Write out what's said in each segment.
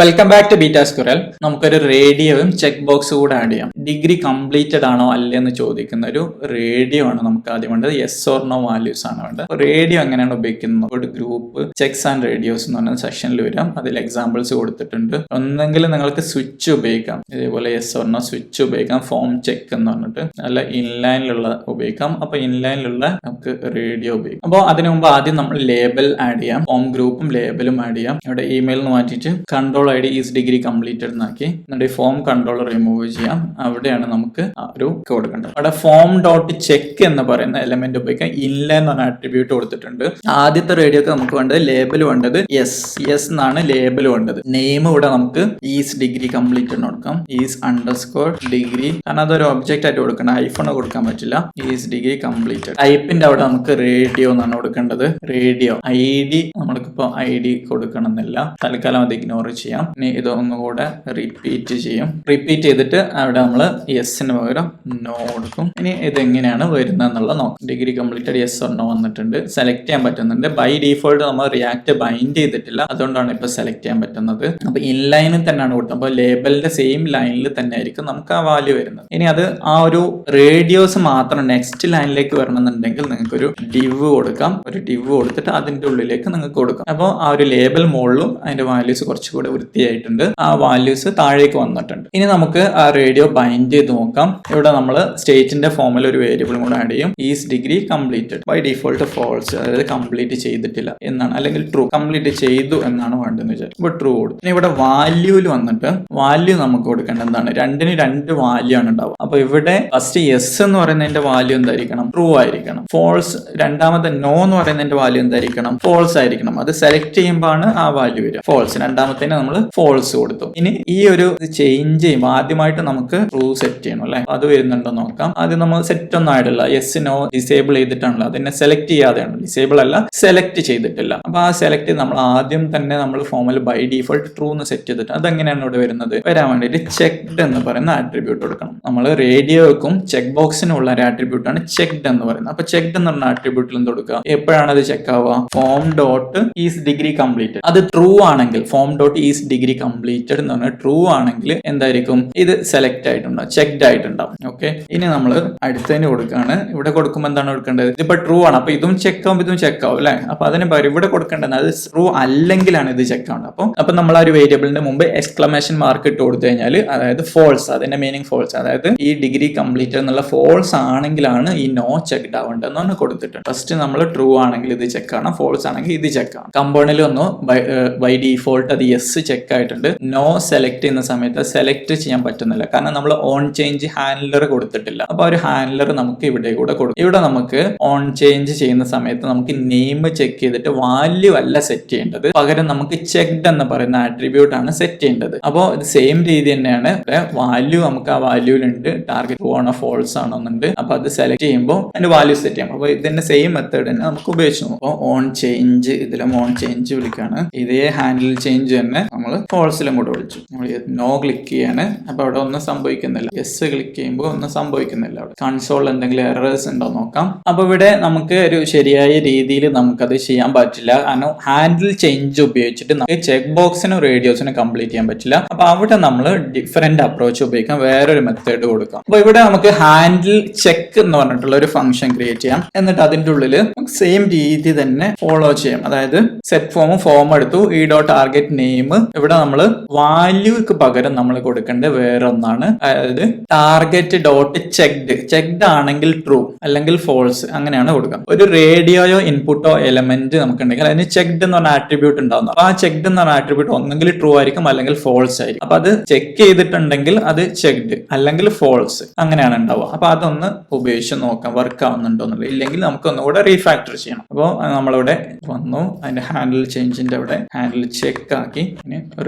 Welcome back to beta squirrel. നമുക്കൊരു റേഡിയോയും check box കൂടെ ആഡ് ചെയ്യാം. ഡിഗ്രി കംപ്ലീറ്റഡ് ആണോ അല്ലെന്ന് ചോദിക്കുന്ന ഒരു റേഡിയോ ആണ് നമുക്ക് ആദ്യം വേണ്ടത്. യെസ് ഓർ നോ വാല്യൂസ് ആണ് വേണ്ടത്. റേഡിയോ എങ്ങനെയാണ് ഉപയോഗിക്കുന്നത്? ഒരു ഗ്രൂപ്പ് ചെക്സ് ആൻഡ് റേഡിയോസ് എന്ന് പറഞ്ഞ സെക്ഷനിൽ വരാം. അതിൽ എക്സാമ്പിൾസ് കൊടുത്തിട്ടുണ്ട്. ഒന്നെങ്കിൽ നിങ്ങൾക്ക് സ്വിച്ച് ഉപയോഗിക്കാം, ഇതേപോലെ യെസ് ഓർ നോ സ്വിച്ച് ഉപയോഗിക്കാം. ഫോം ചെക്ക് എന്ന് പറഞ്ഞിട്ട് അല്ല ഇൻലൈനിലുള്ള ഉപയോഗിക്കാം. അപ്പൊ ഇൻലൈനിലുള്ള നമുക്ക് റേഡിയോ ഉപയോഗിക്കാം. അപ്പോൾ അതിനു മുമ്പ് ആദ്യം നമ്മൾ ലേബൽ ആഡ് ചെയ്യാം. ഫോം ഗ്രൂപ്പും ലേബലും ആഡ് ചെയ്യാം. ഇവിടെ ഇമെയിൽ എന്ന് മാറ്റിയിട്ട് control ID is degree completed എന്നാക്കി എന്നിട്ട് ഫോം കൺട്രോളർ റിമൂവ് ചെയ്യാം. അവിടെയാണ് നമുക്ക് ഒരു കൊടുക്കേണ്ടത്. അവിടെ ഫോം ഡോട്ട് ചെക്ക് എന്ന് പറയുന്ന എലമെന്റ് ഉപയോഗിക്കാം. ഇൻലൈൻ എന്ന് പറഞ്ഞ ആട്രിബ്യൂട്ട് കൊടുത്തിട്ടുണ്ട്. ആദ്യത്തെ റേഡിയോക്ക് നമുക്ക് വേണ്ടത് ലേബൽ വേണ്ടത് യെസ് എന്നാണ് ലേബൽ വേണ്ടത്. നെയിം ഇവിടെ നമുക്ക് ഈസ് ഡിഗ്രി കംപ്ലീറ്റഡ് കൊടുക്കാം. ഈസ് അണ്ടർസ്കോർ ഡിഗ്രി, കാരണം അതൊരു ഒബ്ജക്റ്റ് ആയിട്ട് കൊടുക്കണം. ഐഫോൺ കൊടുക്കാൻ പറ്റില്ല. Is degree completed. ടൈപ്പിന്റെ അവിടെ നമുക്ക് റേഡിയോ എന്നാണ് കൊടുക്കേണ്ടത്. റേഡിയോ ID നമ്മൾക്കിപ്പോ ID കൊടുക്കണം എന്നില്ല, തൽക്കാലം അത് ഇഗ്നോർ ചെയ്യാം. ഇനി ഇതൊന്നുകൂടെ റിപ്പീറ്റ് ചെയ്യും. റിപ്പീറ്റ് ചെയ്തിട്ട് അവിടെ നമ്മൾ യെസിന് പകരം നോ കൊടുക്കും. ഇനി ഇതെങ്ങനെയാണ് വരുന്നത് എന്നുള്ള നോക്കാം. Degree completed yes or no വന്നിട്ടുണ്ട്. സെലക്ട് ചെയ്യാൻ പറ്റുന്നുണ്ട്. ബൈ ഡീഫോൾട്ട് നമ്മൾ റിയാക്ട് ബൈൻഡ് ചെയ്തിട്ടില്ല, അതുകൊണ്ടാണ് ഇപ്പൊ സെലക്ട് ചെയ്യാൻ പറ്റുന്നത്. അപ്പൊ ഇൻലൈനിൽ തന്നെയാണ് കൊടുത്തത്. അപ്പൊ ലേബലിന്റെ സെയിം ലൈനിൽ തന്നെ ആയിരിക്കും നമുക്ക് ആ വാല്യൂ വരുന്നത്. ഇനി അത് ആ ഒരു റേഡിയോസ് മാത്രം നെക്സ്റ്റ് ലൈനിലേക്ക് വരണമെന്നുണ്ടെങ്കിൽ നിങ്ങൾക്ക് ഒരു ഡിവ് കൊടുക്കാം. ഒരു ഡിവ് കൊടുത്തിട്ട് അതിന്റെ ഉള്ളിലേക്ക് നിങ്ങൾക്ക് കൊടുക്കാം. അപ്പോൾ ആ ഒരു ലേബൽ മുകളിലും അതിന്റെ വാല്യൂസ് കുറച്ചുകൂടെ വൃത്തിയായിട്ടുണ്ട്. ആ വാല്യൂസ് താഴേക്ക് വന്നിട്ടുണ്ട്. ഇനി നമുക്ക് ആ റേഡിയോ ബൈൻഡ് ചെയ്ത് നോക്കാം. ഇവിടെ നമ്മൾ സ്റ്റേറ്റിന്റെ ഫോമിൽ ഒരു വേരിയബിൾ കൂടെ ആഡ് ചെയ്യും. Is degree completed. By default false, അതായത് കംപ്ലീറ്റ് ചെയ്തിട്ടില്ല എന്നാണ്, അല്ലെങ്കിൽ ട്രൂ. കംപ്ലീറ്റ് ചെയ്തു എന്നാണ് വേണ്ടതെന്ന് വിചാരിച്ചു. ഇപ്പോൾ ട്രൂ കൊടുത്തു. ഇനി ഇവിടെ വാല്യൂല് വന്നിട്ട് വാല്യൂ നമുക്ക് കൊടുക്കേണ്ടത് എന്താണ്? രണ്ടിന് രണ്ട് വാല്യൂ ആണ് ഉണ്ടാവുക. അപ്പൊ ഇവിടെ ഫസ്റ്റ് യെസ് എന്ന് പറയുന്നതിന്റെ വാല്യൂ എന്തായിരിക്കണം? ട്രൂ ആയിരിക്കണം. ഫോൾസ്, രണ്ടാമത്തെ നോ എന്ന് പറയുന്നതിന്റെ വാല്യൂ എന്തായിരിക്കണം? ഫോൾസ് ആയിരിക്കണം. അത് സെലക്ട് ചെയ്യുമ്പോൾ ആ വാല്യൂ വരിക ഫോൾസ്. രണ്ടാമത്തേന് നമ്മൾ ഫോൾസ് കൊടുത്തു. ഇനി ഈ ഒരു ചേഞ്ച് ചെയ്യുമ്പോൾ ആദ്യമായിട്ട് നമുക്ക് ട്രൂ സെറ്റ് ചെയ്യണം അല്ലെ. അത് വരുന്നുണ്ടോ നോക്കാം. ആദ്യം നമ്മൾ സെറ്റ് ഒന്നും ആയിട്ടില്ല. യെസ് നോ ഡിസേബിൾ ചെയ്തിട്ടാണല്ലോ, അതിനെ സെലക്ട് ചെയ്യാതെയാണ്. ഡിസേബിൾ അല്ല, സെലക്ട് ചെയ്തിട്ടില്ല. അപ്പൊ ആ സെലക്ട് നമ്മൾ ആദ്യം തന്നെ നമ്മൾ ഫോമിൽ ബൈ ഡിഫോൾട്ട് ട്രൂ എന്ന് സെറ്റ് ചെയ്തിട്ട് അതെങ്ങനെയാണ് ഇവിടെ വരുന്നത്? വരാൻ വേണ്ടിയിട്ട് ചെക്ഡ് എന്ന് പറയുന്ന ആട്രിബ്യൂട്ട് കൊടുക്കണം. നമ്മൾ റേഡിയോക്കും ചെക്ക് ബോക്സിനും ഉള്ള ഒരു ആട്രിബ്യൂട്ട് ആണ് ചെക്ഡ് എന്ന് പറയുന്നത്. അപ്പൊ ചെക്ഡ് എന്ന് പറഞ്ഞ ആട്രിബ്യൂട്ടിൽ എന്ത് കൊടുക്കുക? എപ്പോഴാണ് അത് ചെക്ക് ആവുക? Form dot is degree completed. അത് ട്രൂ ആണെങ്കിൽ, form dot is degree completed എന്ന് പറഞ്ഞാൽ ട്രൂ ആണെങ്കിൽ എന്തായിരിക്കും? ഇത് സെലക്ട് ആയിട്ടുണ്ടാവും, ചെക്ഡ് ആയിട്ടുണ്ടാവും. ഓക്കെ, ഇനി നമ്മൾ അടുത്തതിന് കൊടുക്കുകയാണ്. ഇവിടെ കൊടുക്കുമ്പോൾ എന്താണ് കൊടുക്കേണ്ടത്? ഇതിപ്പോ ട്രൂ ആണ്, അപ്പൊ ഇതും ചെക്ക് ആവും ഇതും ചെക്ക് ആവും അല്ലെ. അപ്പൊ അതിന് പകരം ഇവിടെ കൊടുക്കേണ്ടത് അത് ട്രൂ അല്ലെങ്കിലാണ് ഇത് ചെക്ക് ആവുന്നത്. അപ്പൊ നമ്മൾ ആ ഒരു വേരിയബിളിന്റെ മുമ്പ് എക്സ്ക്ലമേഷൻ മാർക്ക് ഇട്ട് കൊടുത്തു കഴിഞ്ഞാൽ, അതായത് ഫോൾസ്, അതിന്റെ മീനിങ് ഫോൾസ്, അതായത് ഈ ഡിഗ്രി കംപ്ലീറ്റഡ് എന്നുള്ള ഫോൾസ് ആണെങ്കിലാണ് ഈ നോ ചെക്ഡ് ആവേണ്ടതെന്നാണ് കൊടുത്തിട്ടുണ്ട്. ഫസ്റ്റ് നമ്മൾ ട്രൂ ആണെങ്കിൽ ഇത് ചെക്ക് ആണ്, ഫോൾസ് ആണെങ്കിൽ ഇത് ചെക്ക് ആണ്. കമ്പോണിൽ ഒന്ന് ബൈ ഡിഫോൾട്ട് അത് യെസ് ചെക്ക് ആയിട്ടുണ്ട്. നോ സെലക്ട് ചെയ്യുന്ന സമയത്ത് സെലക്ട് ചെയ്യാൻ പറ്റുന്നില്ല, കാരണം നമ്മൾ ഓൺ ചേഞ്ച് ഹാൻഡലർ കൊടുത്തിട്ടില്ല. അപ്പൊ ഒരു ഹാൻഡലർ നമുക്ക് ഇവിടെ കൂടെ കൊടുക്കും. ഇവിടെ നമുക്ക് ഓൺ ചേഞ്ച് ചെയ്യുന്ന സമയത്ത് നമുക്ക് നെയിം ചെക്ക് ചെയ്തിട്ട് വാല്യൂ അല്ല സെറ്റ് ചെയ്യേണ്ടത്, പകരം നമുക്ക് ചെക്ഡ് എന്ന് പറയുന്ന ആട്രിബ്യൂട്ട് ആണ് സെറ്റ് ചെയ്യേണ്ടത്. അപ്പോൾ ഇത് സെയിം രീതി തന്നെയാണ്. വാല്യൂ നമുക്ക് ആ വാല്യൂലുണ്ട്, ടാർഗറ്റ് ട്രൂ ആണോ ഫോൾസ് ആണോ എന്നുണ്ട്. അപ്പൊ അത് സെലക്ട് ചെയ്യുമ്പോൾ അതിന്റെ വാല്യൂ സെറ്റ് ചെയ്യാം. അപ്പൊ ഇതിന്റെ സെയിം മെത്തേഡ് തന്നെ നമുക്ക് ഉപയോഗിച്ചു നോക്കാം. അപ്പോൾ ഓൺ ചേഞ്ച്, ഇതിലും ഓൺ ചേഞ്ച് വിളിക്കാണ്. ഇതേ ഹാൻഡിൽ ചേഞ്ച് തന്നെ നമ്മൾ ഫോൾസിലും കൂടെ വിളിച്ചു. നമ്മൾ നോ ക്ലിക്ക് ചെയ്യാണ്. അപ്പൊ അവിടെ ഒന്നും സംഭവിക്കുന്നില്ല. യെസ് ക്ലിക്ക് ചെയ്യുമ്പോൾ ഒന്നും സംഭവിക്കുന്നില്ല. അവിടെ കൺസോളിൽ എന്തെങ്കിലും എറേഴ്സ് ഉണ്ടോ നോക്കാം. അപ്പൊ ഇവിടെ നമുക്ക് ഒരു ശരിയായ രീതിയിൽ നമുക്കത് ചെയ്യാൻ പറ്റില്ല, കാരണം ഹാൻഡിൽ ചേഞ്ച് ഉപയോഗിച്ചിട്ട് നമുക്ക് ചെക്ക് ബോക്സിനും റേഡിയോസിനും കംപ്ലീറ്റ് ചെയ്യാൻ പറ്റില്ല. അപ്പൊ അവിടെ നമ്മൾ ഡിഫറെന്റ് അപ്രോച്ച് ഉപയോഗിക്കാം, വേറൊരു മെത്തേഡ് കൊടുക്കാം. അപ്പൊ ഇവിടെ നമുക്ക് ഹാൻഡിൽ ചെക്ക് എന്ന് പറഞ്ഞിട്ടുള്ള ഒരു ഫംഗ്ഷൻ ക്രിയേറ്റ് ചെയ്യാം. എന്നിട്ട് അതിന്റെ ഉള്ളിൽ സെയിം രീതി തന്നെ ഫോളോ ചെയ്യാം. അതായത് സെറ്റ് ഫോം എടുത്തു, ഈ ഡോട്ട് ടാർഗറ്റ് നെയിം. ഇവിടെ നമ്മൾ വാല്യൂക്ക് പകരം നമ്മൾ കൊടുക്കേണ്ടത് വേറെ ഒന്നാണ്, അതായത് ടാർഗറ്റ് ഡോട്ട് ചെക്ഡ് ആണെങ്കിൽ ട്രൂ അല്ലെങ്കിൽ ഫോൾസ്, അങ്ങനെയാണ് കൊടുക്കുക. ഒരു റേഡിയോയോ ഇൻപുട്ടോ എലമെന്റ് നമുക്കുണ്ടെങ്കിൽ അതിന് ചെക്ഡ് എന്ന് പറഞ്ഞ ആട്രിബ്യൂട്ട് ഉണ്ടാവുന്നു. അപ്പൊ ആ ചെക്ഡ് എന്ന് പറഞ്ഞ ആട്രിബ്യൂട്ട് ഒന്നെങ്കിൽ ട്രൂ ആയിരിക്കും അല്ലെങ്കിൽ ഫോൾസ് ആയിരിക്കും. അപ്പൊ അത് ചെക്ക് ചെയ്തിട്ടുണ്ടെങ്കിൽ അത് ചെക്ഡ് അല്ലെങ്കിൽ ഫോൾസ്, അങ്ങനെയാണ് ഉണ്ടാവുക. അപ്പൊ അതൊന്ന് ഉപയോഗിച്ച് നോക്കാം വർക്ക് ആവുന്നുണ്ടോ എന്നുള്ളത്. ഇല്ലെങ്കിൽ നമുക്ക് ഒന്നുകൂടെ റീഫാക്ടർ ചെയ്യണം. അപ്പോൾ നമ്മളിവിടെ വന്നു, അതിന്റെ ഹാൻഡിൽ ചേഞ്ചിന്റെ അവിടെ ഹാൻഡിൽ ചെക്ക് ആക്കി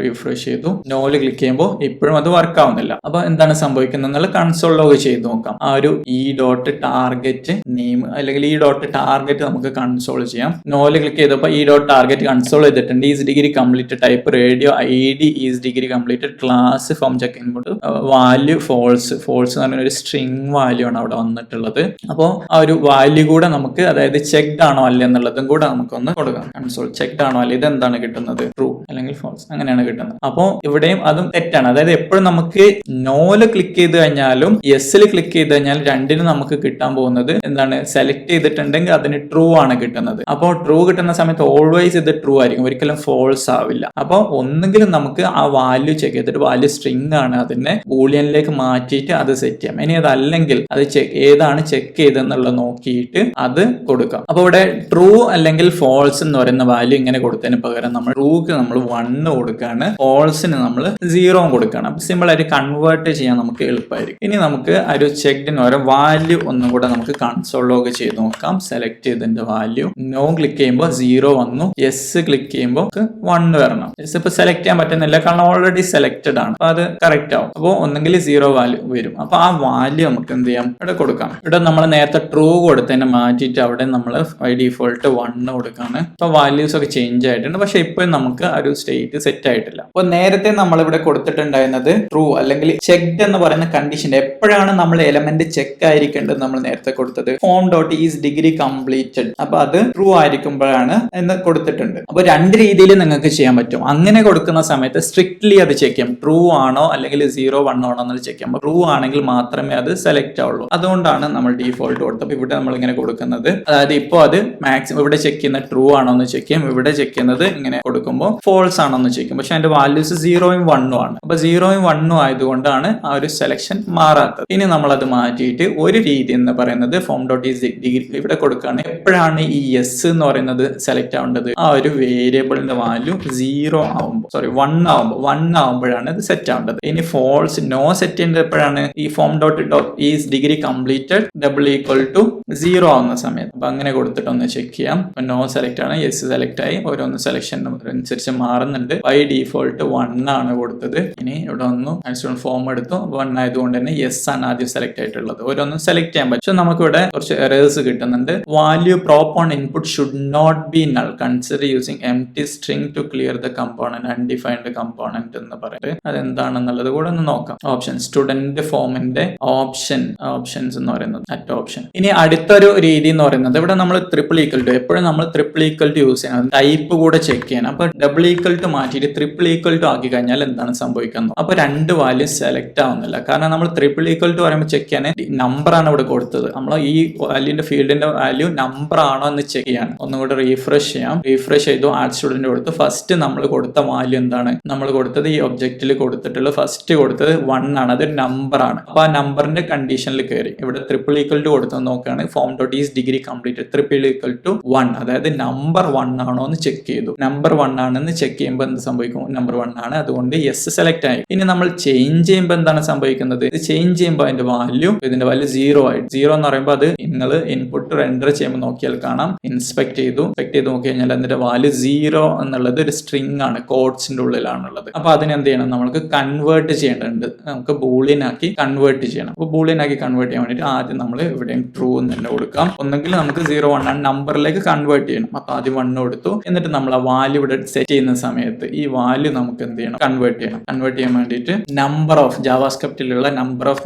റിഫ്രഷ് ചെയ്തു. നോല് ക്ലിക്ക് ചെയ്യുമ്പോൾ ഇപ്പോഴും അത് വർക്ക് ആവുന്നില്ല. അപ്പൊ എന്താണ് സംഭവിക്കുന്നത് എന്നുള്ള കൺസോൾ ലോഗ് ചെയ്ത് നോക്കാം. ആ ഒരു ഈ ഡോട്ട് ടാർഗറ്റ് നെയിം അല്ലെങ്കിൽ ഈ ഡോട്ട് ടാർഗറ്റ് നമുക്ക് കൺസോൾ ചെയ്യാം. നോല് ക്ലിക്ക് ചെയ്തപ്പോൾ ഈ ഡോട്ട് ടാർഗറ്റ് കൺസോൾ ചെയ്തിട്ടുണ്ട്. Is degree complete, type radio, ID is degree complete, class form check input, value false എന്ന് പറഞ്ഞ ഒരു സ്ട്രിംഗ് വാല്യൂ ആണ് അവിടെ വന്നിട്ടുള്ളത്. അപ്പോൾ ആ ഒരു വാല്യൂ കൂടെ നമുക്ക്, അതായത് ചെക്ഡ് ആണോ അല്ല എന്നുള്ളതും കൂടെ നമുക്കൊന്ന് കൊടുക്കാം. കൺസോൾ ചെക്ഡ് ആണോ അല്ല, ഇതെന്താണ് കിട്ടുന്നത്? ട്രൂ. അല്ലെങ്കിൽ ഫോൾസ് അങ്ങനെയാണ് കിട്ടുന്നത്. അപ്പോൾ ഇവിടെയും അതും തെറ്റാണ്. അതായത് എപ്പോഴും നമുക്ക് നോല് ക്ലിക്ക് ചെയ്ത് കഴിഞ്ഞാലും യെസ്സിൽ ക്ലിക്ക് ചെയ്ത് കഴിഞ്ഞാൽ രണ്ടിനും നമുക്ക് കിട്ടാൻ പോകുന്നത് എന്താണ്, സെലക്ട് ചെയ്തിട്ടുണ്ടെങ്കിൽ അതിന് ട്രൂ ആണ് കിട്ടുന്നത്. അപ്പോൾ ട്രൂ കിട്ടുന്ന സമയത്ത് ഓൾവേസ് ഇത് ട്രൂ ആയിരിക്കും, ഒരിക്കലും ഫോൾസ് ആവില്ല. അപ്പോൾ ഒന്നെങ്കിലും നമുക്ക് ആ വാല്യൂ ചെക്ക് ചെയ്തിട്ട് വാല്യൂ സ്ട്രിംഗ് ആണ് അതിനെ ബൂളിയനിലേക്ക് മാറ്റിയിട്ട് അത് സെറ്റ് ചെയ്യാം. ഇനി അതല്ലെങ്കിൽ അത് ഏതാണ് ചെക്ക് ചെയ്തെന്നുള്ളത് നോക്കിയിട്ട് അത് കൊടുക്കാം. അപ്പോൾ ഇവിടെ ട്രൂ അല്ലെങ്കിൽ ഫോൾസ് എന്ന് പറയുന്ന വാല്യൂ ഇങ്ങനെ കൊടുത്തതിന് പകരം നമ്മൾ ട്രൂക്ക് നമ്മൾ 1 കൊടുക്കുകയാണ്, ഫോൾസിന് നമ്മൾ 0 കൊടുക്കുകയാണ്. അപ്പോൾ സിമ്പിൾ ആയിട്ട് കൺവേർട്ട് ചെയ്യാൻ നമുക്ക് എളുപ്പമായിരിക്കും. ഇനി നമുക്ക് ഒരു ചെക്ഡിന് പകരം വാല്യൂ ഒന്നും കൂടെ നമുക്ക് കൺസോൾ ലോഗ് ചെയ്ത് നോക്കാം. സെലക്ട് ചെയ്തതിന്റെ വാല്യൂ നോ ക്ലിക്ക് ചെയ്യുമ്പോൾ 0 വന്നു, യെസ് ക്ലിക്ക് ചെയ്യുമ്പോൾ 1 വരണം. യെസ് ഇപ്പൊ സെലക്ട് ചെയ്യാൻ പറ്റുന്നില്ല കാരണം ഓൾറെഡി സെലക്ടഡ് ആണ്. അപ്പൊ അത് കറക്റ്റ് ആവും. അപ്പോൾ ഒന്നെങ്കിൽ 0 വാല്യൂ വരും. അപ്പൊ ആ വാല്യൂ നമുക്ക് എന്ത് ചെയ്യാം, ഇവിടെ കൊടുക്കാം. ഇവിടെ നമ്മൾ നേരത്തെ ട്രൂ കൊടുത്തതിനെ മാറ്റിയിട്ട് അവിടെ നമ്മൾ ബൈ ഡിഫോൾട്ട് 1 കൊടുക്കാണ്. അപ്പൊ വാല്യൂസ് ഒക്കെ ചേഞ്ച് ആയിട്ടുണ്ട്. പക്ഷെ ഇപ്പോഴും നമുക്ക് ആ ഒരു സ്റ്റേറ്റ് സെറ്റ് ആയിട്ടില്ല. അപ്പൊ നേരത്തെ നമ്മൾ ഇവിടെ കൊടുത്തിട്ടുണ്ടായിരുന്നത് ട്രൂ അല്ലെങ്കിൽ ചെക്ഡ് എന്ന് പറയുന്ന കണ്ടീഷൻ എപ്പോഴാണ് നമ്മൾ എലമെന്റ് ചെക്ക് ആയിരിക്കേണ്ടത് നമ്മൾ നേരത്തെ കൊടുത്തത് form dot is degree completed. അപ്പൊ അത് ട്രൂ ആയിരിക്കുമ്പോഴാണ് എന്ന് കൊടുത്തിട്ടുണ്ട്. അപ്പൊ രണ്ട് രീതിയിൽ നിങ്ങൾക്ക് ചെയ്യാൻ പറ്റും. അങ്ങനെ കൊടുക്കുന്ന സമയത്ത് സ്ട്രിക്ട്ലി അത് ചെക്ക് ചെയ്യാം, ട്രൂ ആണോ അല്ലെങ്കിൽ 0 1 ആണോ എന്ന് ചെക്ക് ചെയ്യാം. ട്രൂ ആണെങ്കിൽ മാത്രമേ അത് സെലക്ട് ആവുള്ളൂ. അതുകൊണ്ടാണ് നമ്മൾ ഡീഫോൾട്ട് കൊടുത്തത്. അപ്പൊ ഇവിടെ നമ്മൾ ഇങ്ങനെ കൊടുക്കുന്നത്, അതായത് ഇപ്പോൾ അത് മാക്സിമം ഇവിടെ ചെക്ക് ചെയ്യുന്ന ട്രൂ ആണോ എന്ന് ചെക്ക് ചെയ്യും, ഇവിടെ ചെക്ക് ചെയ്യുന്നത് ഇങ്ങനെ കൊടുക്കുമ്പോൾ ഫോൾസ് ആണോ എന്ന് ചെക്ക് ചെയ്യും. പക്ഷെ അതിന്റെ വാല്യൂസ് 0 1 ആണ്. അപ്പൊ 0 1 ആയതുകൊണ്ടാണ് ആ ഒരു സെലക്ഷൻ മാറാത്തത്. ഇനി നമ്മൾ അത് മാറ്റിയിട്ട് ഒരു രീതി എന്ന് പറയുന്നത് ഫോം ഡോട്ട് ഈസ് ഡിഗ്രി ഇവിടെ കൊടുക്കുകയാണ്. എപ്പോഴാണ് ഈ യെസ് എന്ന് പറയുന്നത് സെലക്ട് ആവേണ്ടത്, ആ ഒരു വേരിയബിളിന്റെ വാല്യൂ 0 ആവുമ്പോൾ 1 ആവുമ്പോഴാണ് ഇത് സെറ്റ് ആവേണ്ടത്. ഇനി ഫോൾസ് നോ സെറ്റ് ചെയ്യേണ്ടത് എപ്പോഴാണ്, ഈ form dot is degree completed double equal to 0 ആവുന്ന സമയത്ത്. അപ്പൊ അങ്ങനെ കൊടുത്തിട്ട് ഒന്ന് ചെക്ക് ചെയ്യാം. നോ സെലക്ട് ആണ്, യെസ് സെലക്ട് ആയി. ഓരോന്ന് സെലക്ഷൻ അനുസരിച്ച് മാറുന്നുണ്ട്. ബൈ ഡീഫോൾട്ട് 1 ആണ് കൊടുത്തത്. ഇനി ഇവിടെ ഒന്ന് ആൻസർ ഫോം എടുത്തു, 1 ആയതുകൊണ്ട് തന്നെ യെസ് ആണ് ആദ്യം സെലക്ട് ആയിട്ടുള്ളത്. ഓരോന്നും സെലക്ട് ചെയ്യാൻ പറ്റും. പക്ഷെ നമുക്ക് ഇവിടെ കുറച്ച് എറേഴ്സ് കിട്ടുന്നുണ്ട്. Value prop on input should not be null, consider using empty string to clear the component, undefined component എന്ന് പറയുന്നത് അതെന്താണെന്നുള്ളത് കൂടെ ഒന്ന് നോക്കാം. ഓപ്ഷൻ സ്റ്റുഡന്റ് ഫോമിന്റെ ഓപ്ഷൻസ് എന്ന് പറയുന്നത് അറ്റ് ഓപ്ഷൻ. ഇനി അടുത്തൊരു രീതി എന്ന് പറയുന്നത് ഇവിടെ നമ്മൾ ട്രിപ്പിൾ ഈക്വൽ ടു, എപ്പോഴും നമ്മൾ ട്രിപ്പിൾ ഈക്വൽ ടു യൂസ് ചെയ്യണം, ടൈപ്പ് കൂടെ ചെക്ക് ചെയ്യണം. അപ്പൊ ഡബിൾ ഈക്വൽ ടു മാറ്റിയിട്ട് ട്രിപ്പിൾ ഈക്വൽ ടു ആക്കി കഴിഞ്ഞാൽ എന്താണ് സംഭവിക്കുന്നത്, അപ്പൊ രണ്ട് വാല്യൂ സെലക്ട് ആവുന്നില്ല. കാരണം നമ്മൾ ട്രിപ്പിൾ ഈക്വൽ ടു പറയുമ്പോൾ ചെക്ക് ചെയ്യാൻ നമ്പർ ആണ് ഇവിടെ കൊടുത്തത്. നമ്മൾ ഈ വാല്യൂന്റെ ഫീൽഡിന്റെ വാല്യൂ നമ്പർ ആണോ എന്ന് ചെക്ക് ചെയ്യാണ്. ഒന്നുകൂടെ റീഫ്രഷ് ചെയ്യാം. റീഫ്രഷ് ചെയ്തു, ആഡ് സ്റ്റുഡന്റ് കൊടുത്തു. ഫസ്റ്റ് നമ്മൾ കൊടുത്ത വാല്യൂ എന്താണ്, നമ്മൾ കൊടുത്തത് ഈ ഒബ്ജക്റ്റിൽ കൊടുത്തിട്ടുള്ള ഫസ്റ്റ് കൊടുത്തത് 1 ആണ്, അതൊരു നമ്പർ ആണ്. അപ്പൊ ആ നമ്പറിന്റെ കണ്ടീഷനിൽ കയറി ഇവിടെ ട്രിപ്പിൾ ഈക്വൽ ടു കൊടുത്തു നോക്കുകയാണ്. Form dot is degree completed triple equal to 1, അതായത് നമ്പർ 1 ആണോ എന്ന് ചെക്ക് ചെയ്തു. നമ്പർ 1 ആണെന്ന് ചെക്ക് ചെയ്യുമ്പോൾ എന്ത് സംഭവിക്കും, നമ്പർ 1 ആണ്, അതുകൊണ്ട് യെസ് സെലക്ട് ആയി. ഇനി നമ്മൾ ചേഞ്ച് ചെയ്യുമ്പോൾ എന്താണ് സംഭവിക്കുന്നത്, ഇത് ചേഞ്ച് ചെയ്യുമ്പോൾ അതിന്റെ വാല്യൂ, ഇതിന്റെ വാല്യൂ 0 ആയി. 0 എന്ന് പറയുമ്പോൾ അത് നിങ്ങൾ ഇൻപുട്ട് റെൻഡർ ചെയ്യുമ്പോൾ നോക്കിയാൽ കാണാം. ഇൻസ്പെക്ട് ചെയ്തു നോക്കി കഴിഞ്ഞാൽ അതിന്റെ വാല്യൂ 0 എന്നുള്ളത് ഒരു സ്ട്രിംഗ് ആണ്, കോഡ്സിന്റെ ഉള്ളിലാണുള്ളത്. അപ്പൊ അതിനെന്ത് ചെയ്യണം, നമ്മൾക്ക് കൺവേർട്ട് ചെയ്യേണ്ടതുണ്ട്. നമുക്ക് ബൂളിയൻ ആക്കി കൺവേർട്ട് ചെയ്യണം. അപ്പൊ ബൂളിയൻ ആക്കി കൺവേർട്ട് ചെയ്യാൻ വേണ്ടിയിട്ട് ആദ്യം നമ്മൾ ഇവിടെയും ട്രൂ എന്ന് തന്നെ കൊടുക്കാം. ഒന്നെങ്കിൽ നമുക്ക് 0 1 ആണ് നമ്പറിലേക്ക് കൺവേർട്ട് ചെയ്യണം. അപ്പൊ ആദ്യം 1 കൊടുത്തു, എന്നിട്ട് നമ്മൾ ആ വാല്യൂ ഇവിടെ സെറ്റ് ചെയ്യുന്ന സമയത്ത് ഈ വാല്യൂ നമുക്ക് എന്ത് ചെയ്യണം, കൺവേർട്ട് ചെയ്യണം. കൺവേർട്ട് ചെയ്യാൻ വേണ്ടിയിട്ട് നമ്പർ ഓഫ് ജാവാസ്ക്രിപ്റ്റിലുള്ള നമ്പർ ഓഫ്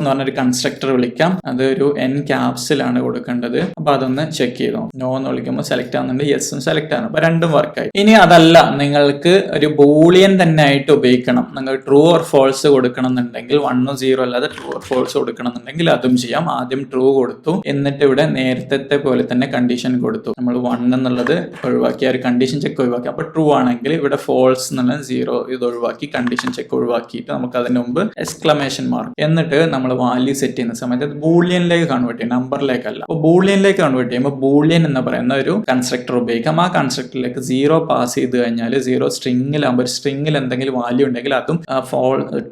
എന്ന് പറഞ്ഞൊരു കൺസ്ട്രക്ടർ വിളിക്കാം. അത് ഒരു n ക്യാപ്സിലാണ് കൊടുക്കേണ്ടത്. അപ്പൊ അതൊന്ന് ചെക്ക് ചെയ്തോ. നോ എന്ന് വിളിക്കുമ്പോൾ സെലക്ട് ആവുന്നുണ്ട്, യെസും സെലക്ട് ആണ്. അപ്പൊ രണ്ടും വർക്കായി. ഇനി അതല്ല, നിങ്ങൾക്ക് ഒരു ബൂളിയൻ തന്നെ ആയിട്ട് ഉപയോഗിക്കണം, നിങ്ങൾ ട്രൂ ഓർ ഫോൾസ് കൊടുക്കണം എന്നുണ്ടെങ്കിൽ 1 0 അല്ലാതെ ട്രൂ ഓർ ഫോൾസ് കൊടുക്കണം എന്നുണ്ടെങ്കിൽ അതും ചെയ്യാം. ആദ്യം ട്രൂ കൊടുത്തു, എന്നിട്ട് ഇവിടെ നേരത്തെ പോലെ തന്നെ കണ്ടീഷൻ കൊടുത്തു. നമ്മൾ 1 എന്നുള്ളത് ഒഴിവാക്കി, ആ ഒരു കണ്ടീഷൻ ചെക്ക് ഒഴിവാക്കി. അപ്പൊ ട്രൂ ആണെങ്കിൽ ഇവിടെ ഫോൾസ് എന്നുള്ള 0 ഇത് ഒഴിവാക്കി, കണ്ടീഷൻ ചെക്ക് ഒഴിവാക്കിയിട്ട് നമുക്ക് അതിന് മുമ്പ് എക്സ്ക്ലമേഷൻ മാർക്ക്, എന്നിട്ട് നമ്മൾ വാല്യൂ സെറ്റ് ചെയ്യുന്ന സമയത്ത് അത് ബൂളിയനിലേക്ക് കൺവേർട്ട് ചെയ്യും, നമ്പറിലേക്കല്ല. അപ്പൊ ബൂളിയനിലേക്ക് കൺവേർട്ട് ചെയ്യുമ്പോൾ ബൂളിയൻ എന്ന് പറയുന്ന ഒരു കൺസ്ട്രക്ടർ ഉപയോഗിക്കാം. ആ കൺസ്ട്രക്ടറിലേക്ക് 0 പാസ് ചെയ്ത് കഴിഞ്ഞാൽ 0 സ്ട്രിംഗിലാകുമ്പോൾ സ്ട്രിംഗിൽ എന്തെങ്കിലും വാല്യൂ ഉണ്ടെങ്കിൽ അതും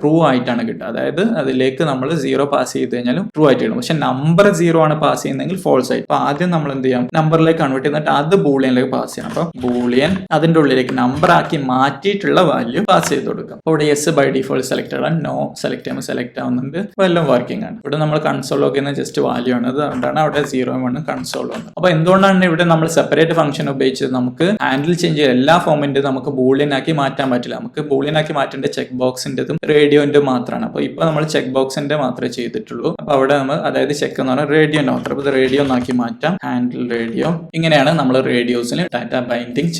ട്രൂ ആയിട്ടാണ് കിട്ടുക. അതായത് അതിലേക്ക് നമ്മൾ 0 പാസ് ചെയ്ത് കഴിഞ്ഞാലും ട്രൂ ആയിട്ട് കിട്ടും. പക്ഷെ നമ്പർ 0 ആണ് പാസ് ചെയ്യുന്നതെങ്കിൽ ഫോൾസ് ആയി. അപ്പൊ ആദ്യം നമ്മൾ എന്ത് ചെയ്യാം, നമ്പറിലേക്ക് കൺവേർട്ട് ചെയ്തിട്ട് അത് ബൂളിയനിലേക്ക് പാസ് ചെയ്യണം. അപ്പൊ ബൂളിയൻ അതിന്റെ ഉള്ളിലേക്ക് നമ്പർ ആക്കി മാറ്റിയിട്ടുള്ള വാല്യൂ പാസ് ചെയ്ത് കൊടുക്കാം. അപ്പോൾ ഇവിടെ യെസ് ബൈ ഡിഫോൾട്ട് സെലക്ട് ആണ്, നോ സെലക്ട് ചെയ്യുമ്പോൾ സെലക്ട് ആവുന്നുണ്ട്. എല്ലാം വർക്കിംഗ് ആണ്. ഇവിടെ നമ്മൾ കൺസോൾ ലോഗ് ചെയ്യുന്ന ജസ്റ്റ് വാല്യൂ ആണ്, അതുകൊണ്ടാണ് അവിടെ 0 1 കൺസോൾ വന്നത്. അപ്പൊ എന്തുകൊണ്ടാണ് ഇവിടെ നമ്മൾ സെപ്പറേറ്റ് ഫംഗ്ഷൻ ഉപയോഗിച്ചത്, നമുക്ക് ഹാൻഡിൽ ചേഞ്ച് ചെയ്ത് എല്ലാ ഫോമിന്റെ നമുക്ക് ബൂളിയൻ ആക്കി മാറ്റാൻ പറ്റില്ല. നമുക്ക് ബൂളിയൻ ആക്കി മാറ്റേണ്ട ചെക്ക് ബോക്സിന്റെതും റേഡിയോന്റെ മാത്രമാണ്. അപ്പൊ ഇപ്പൊ നമ്മൾ ചെക്ക് ബോക്സിന്റെ മാത്രമേ ചെയ്തിട്ടുള്ളൂ. അപ്പൊ അവിടെ നമ്മൾ അതായത് ചെക്ക് എന്ന് പറഞ്ഞാൽ റേഡിയോന്റെ മാത്രം. അപ്പൊ റേഡിയോ എന്നാക്കി മാറ്റാം, ഹാൻഡിൽ റേഡിയോ. ഇങ്ങനെയാണ് നമ്മൾ റേഡിയോസിൽ ഡാറ്റ ബൈൻഡിങ്